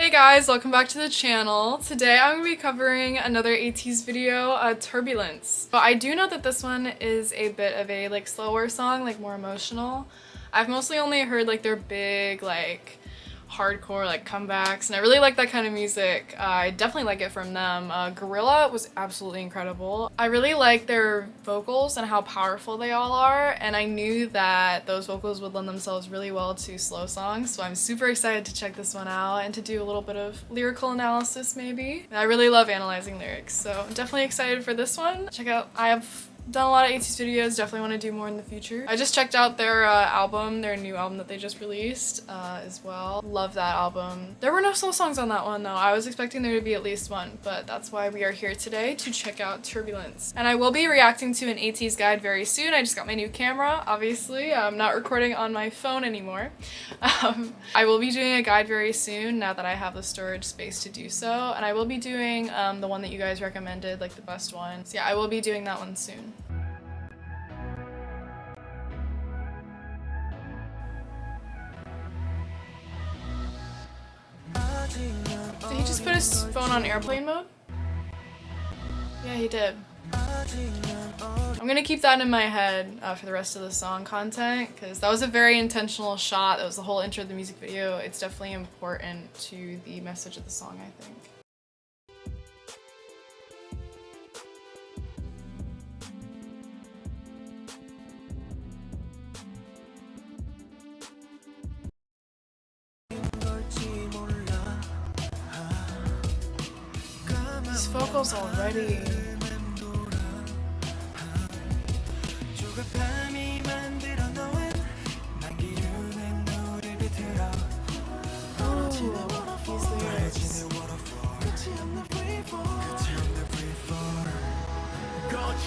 Hey guys, welcome back to the channel. Today I'm going to be covering another Ateez video, Turbulence. But I do know that this one is a bit of a slower song, more emotional. I've mostly only heard their big hardcore comebacks, and I really like that kind of music. I definitely like it from them. Gorilla was absolutely incredible. I really like their vocals and how powerful they all are, and I knew that those vocals would lend themselves really well to slow songs, so I'm super excited to check this one out and to do a little bit of lyrical analysis maybe. And I really love analyzing lyrics, so I'm definitely excited for this one. Check out, I have done a lot of Ateez videos, definitely want to do more in the future. I just checked out their their new album that they just released as well. Love that album. There were no slow songs on that one though. I was expecting there to be at least one, but that's why we are here today to check out Turbulence. And I will be reacting to an Ateez guide very soon. I just got my new camera, obviously. I'm not recording on my phone anymore. I will be doing a guide very soon now that I have the storage space to do so, and I will be doing the one that you guys recommended, the best one. So yeah, I will be doing that one soon. Did he just put his phone on airplane mode? Yeah, he did. I'm gonna keep that in my head for the rest of the song content, because that was a very intentional shot. That was the whole intro of the music video. It's definitely important to the message of the song, I think. These vocals already.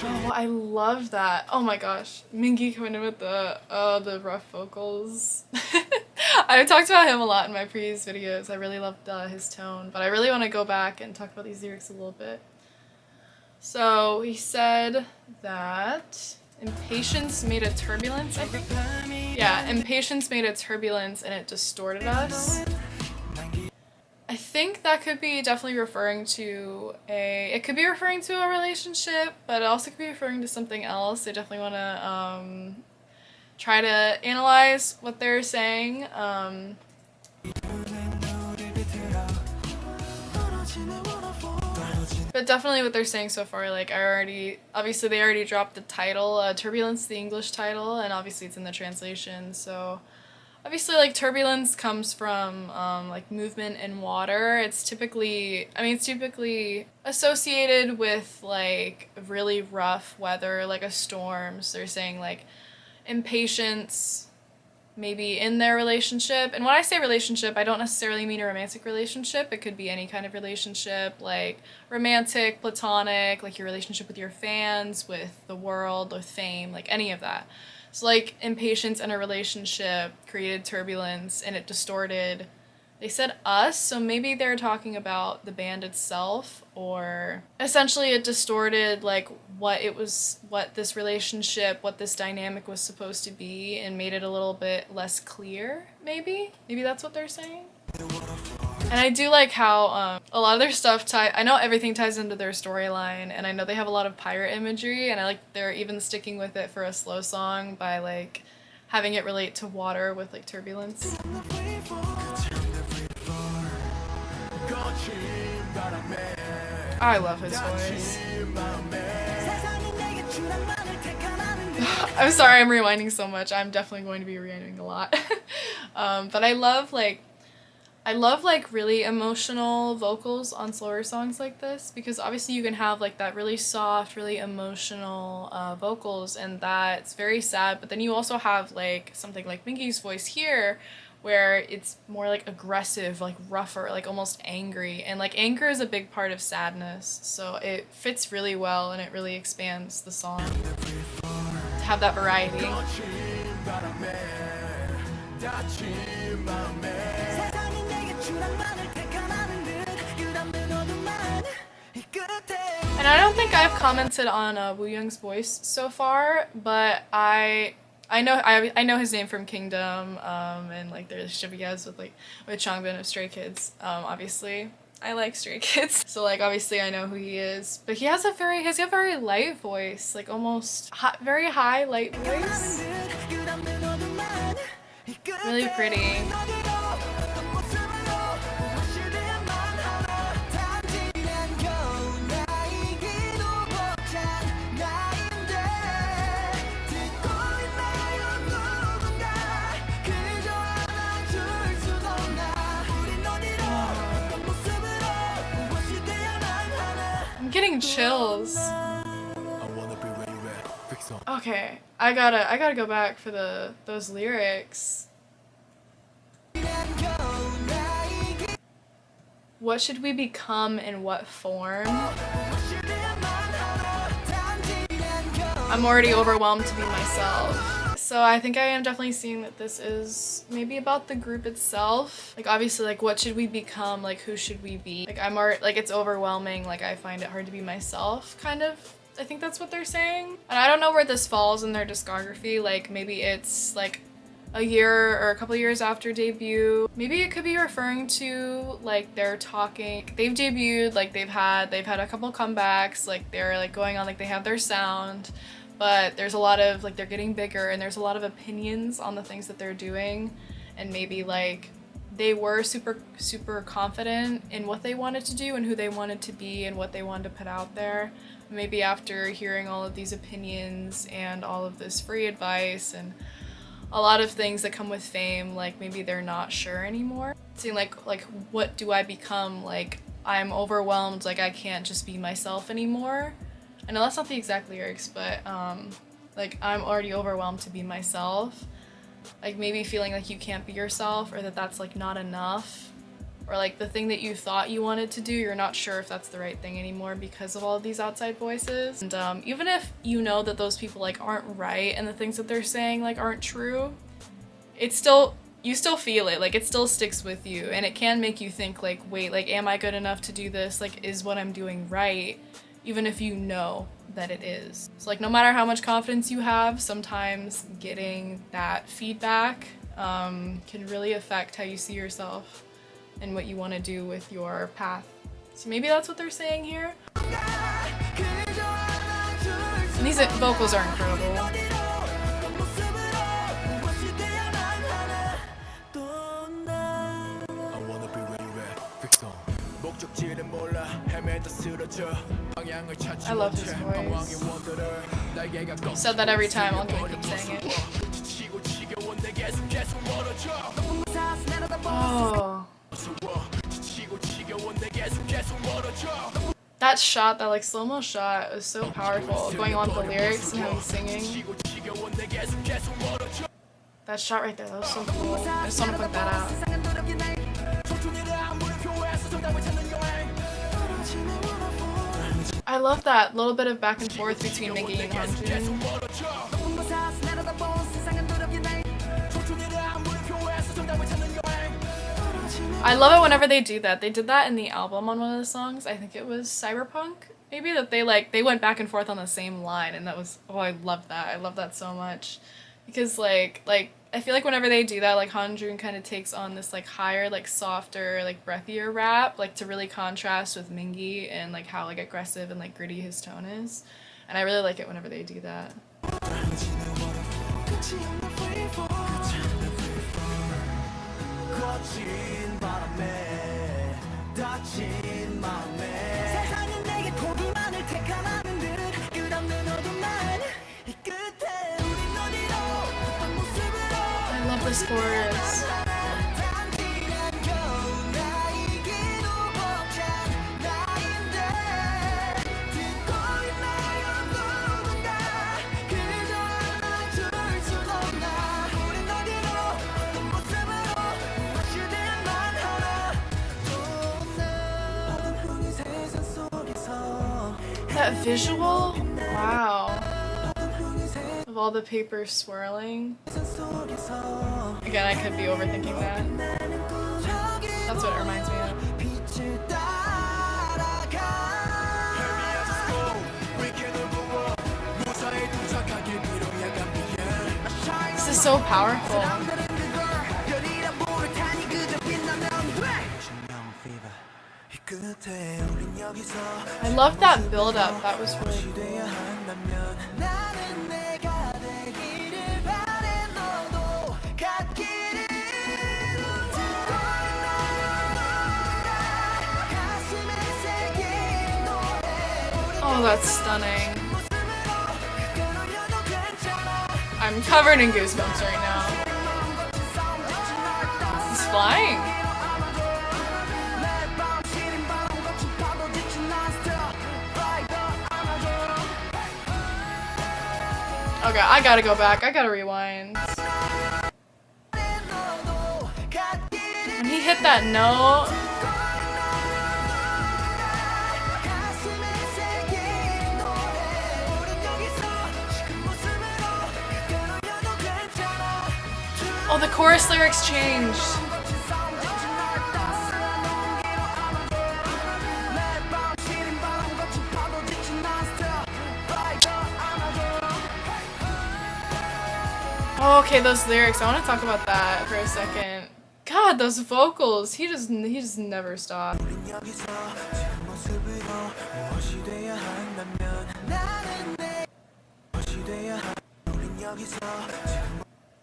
Oh, I love that. Oh my gosh. Mingi coming in with the rough vocals. I've talked about him a lot in my previous videos. I really loved his tone, but I really want to go back and talk about these lyrics a little bit. So he said that impatience made a turbulence, I think? Yeah, impatience made a turbulence and it distorted us. I think that could be definitely referring to it could be referring to a relationship, but it also could be referring to something else. I definitely want to try to analyze what they're saying. But definitely what they're saying so far, obviously they already dropped the title, Turbulence, the English title, and obviously it's in the translation, so obviously turbulence comes from movement in water. It's typically associated with really rough weather, like a storm. So they're saying impatience maybe in their relationship. And when I say relationship, I don't necessarily mean a romantic relationship. It could be any kind of relationship, romantic, platonic, your relationship with your fans, with the world, with fame, any of that. So impatience in a relationship created turbulence and it distorted, they said us, so maybe they're talking about the band itself, or essentially it distorted what this relationship, what this dynamic was supposed to be, and made it a little bit less clear, maybe that's what they're saying. And I do like how a lot of their stuff I know everything ties into their storyline, and I know they have a lot of pirate imagery, and I like they're even sticking with it for a slow song by having it relate to water with turbulence. I love his voice. I'm sorry I'm rewinding so much. I'm definitely going to be rewinding a lot. But I love really emotional vocals on slower songs like this, because obviously you can have that really soft, really emotional vocals, and that's very sad, but then you also have something like Mingy's voice here where it's more aggressive, rougher, almost angry, and anger is a big part of sadness, so it fits really well and it really expands the song to have that variety. And I don't think I've commented on Woo Young's voice so far, but I I know his name from Kingdom, and like the relationship he has with Changbin of Stray Kids. Obviously I like Stray Kids, so like obviously I know who he is. But he has a very light voice, like almost very high light voice. Really pretty. I'm getting chills. Okay, I gotta go back for those lyrics. What should we become in what form? I'm already overwhelmed to be myself. So I think I am definitely seeing that this is maybe about the group itself. Like obviously like what should we become, like who should we be? Like I'm already, like it's overwhelming, like I find it hard to be myself kind of. I think that's what they're saying. And I don't know where this falls in their discography, like maybe it's like a year or a couple years after debut. Maybe it could be referring to like they're talking, they've debuted, like they've had a couple comebacks, like they're like going on, like they have their sound, but there's a lot of like they're getting bigger and there's a lot of opinions on the things that they're doing, and maybe like they were super confident in what they wanted to do and who they wanted to be and what they wanted to put out there. Maybe after hearing all of these opinions and all of this free advice and a lot of things that come with fame, like maybe they're not sure anymore. Seeing like what do I become? Like I'm overwhelmed, like I can't just be myself anymore. I know that's not the exact lyrics, but like I'm already overwhelmed to be myself. Like maybe feeling like you can't be yourself, or that that's like not enough, or like the thing that you thought you wanted to do, you're not sure if that's the right thing anymore because of all of these outside voices. And even if you know that those people like aren't right and the things that they're saying like aren't true, it's still, you still feel it, like it still sticks with you, and it can make you think like, wait, like am I good enough to do this? Like is what I'm doing right? Even if you know that it is. So like no matter how much confidence you have, sometimes getting that feedback can really affect how you see yourself and what you want to do with your path. So maybe that's what they're saying here. And these vocals are incredible. I love his voice. I've said that every time, I'll keep saying it. Oh. That shot, that like slow-mo shot was so powerful, going on with the lyrics and how he's singing. That shot right there, that was so cool. I just want to point that out. I love that little bit of back and forth between Mingi and Hanjun. I love it whenever they do that. They did that in the album on one of the songs. I think it was Cyberpunk, maybe, that they went back and forth on the same line, and that was, oh, I love that. I love that so much. Because like I feel like whenever they do that, like Hanjun kind of takes on this like higher, like softer, like breathier rap, like to really contrast with Mingi and like how like aggressive and like gritty his tone is. And I really like it whenever they do that. I love this chorus. That visual? Wow. Of all the paper swirling. Again, I could be overthinking that. That's what it reminds me of. so powerful. I love that build up. That was really cool. Oh, that's stunning. I'm covered in goosebumps right now. He's flying. Okay, I gotta go back. I gotta rewind. When he hit that note. Oh, the chorus lyrics changed. Oh, okay, those lyrics. I want to talk about that for a second. God, those vocals. He just never stops.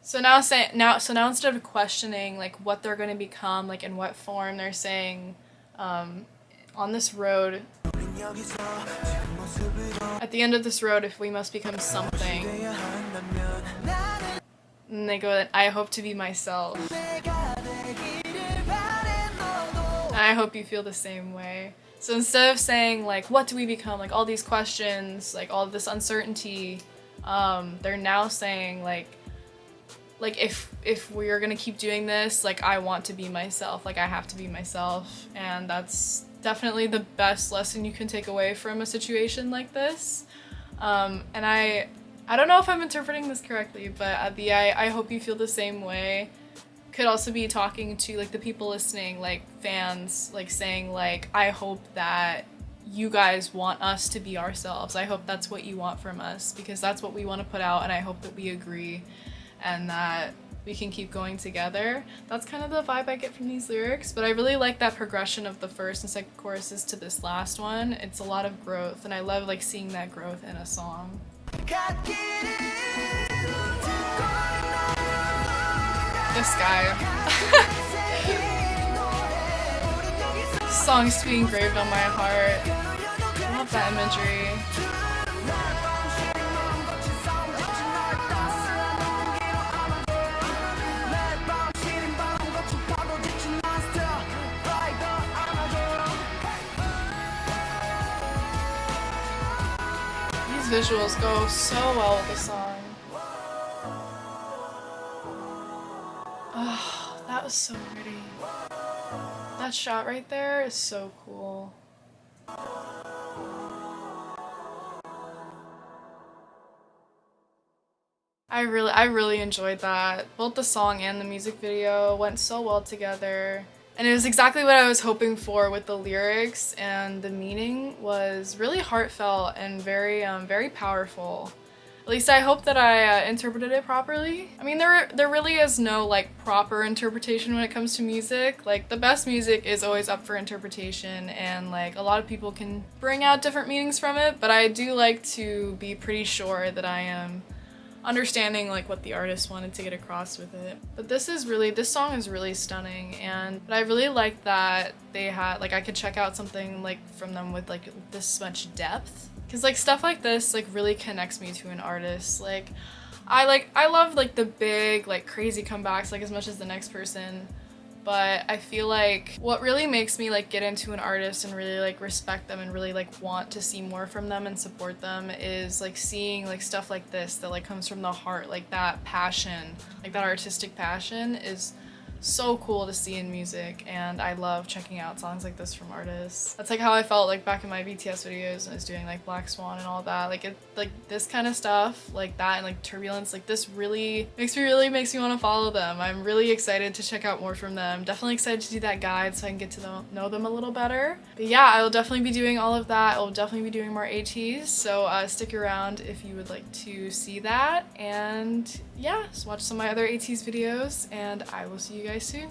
So now instead of questioning like what they're going to become, like in what form, they're saying on this road, at the end of this road, if we must become something, and they go, I hope to be myself. And I hope you feel the same way. So instead of saying like, what do we become, like all these questions, like all this uncertainty, they're now saying like if we're gonna keep doing this, like I want to be myself, like I have to be myself. And that's definitely the best lesson you can take away from a situation like this. And I don't know if I'm interpreting this correctly, but the I hope you feel the same way could also be talking to like the people listening, like fans, like saying like, I hope that you guys want us to be ourselves. I hope that's what you want from us, because that's what we want to put out, and I hope that we agree and that we can keep going together. That's kind of the vibe I get from these lyrics, but I really like that progression of the first and second choruses to this last one. It's a lot of growth, and I love like seeing that growth in a song. This guy. This song's to be engraved on my heart. I love that imagery. These visuals go so well with the song. Oh, that was so pretty. That shot right there is so cool. I really enjoyed that. Both the song and the music video went so well together. And it was exactly what I was hoping for with the lyrics, and the meaning was really heartfelt and very very powerful. At least I hope that I interpreted it properly. I mean, there really is no like proper interpretation when it comes to music. Like the best music is always up for interpretation, and like a lot of people can bring out different meanings from it, but I do like to be pretty sure that I am understanding like what the artist wanted to get across with it. But this song is really stunning, but I really like that they had like I could check out something like from them with like this much depth, because like stuff like this like really connects me to an artist. Like I love like the big like crazy comebacks like as much as the next person, but I feel like what really makes me like get into an artist and really like respect them and really like want to see more from them and support them is like seeing like stuff like this that like comes from the heart. Like that passion, like that artistic passion is so cool to see in music, and I love checking out songs like this from artists. That's like how I felt like back in my BTS videos when I was doing like Black Swan and all that. Like this kind of stuff like that, and like Turbulence, like this really makes me want to follow them. I'm really excited to check out more from them. Definitely excited to do that guide so I can get to know them a little better. But yeah, I will definitely be doing all of that. I will definitely be doing more Ateez, so stick around if you would like to see that. And yeah, just watch some of my other Ateez videos, and I will see you guys soon.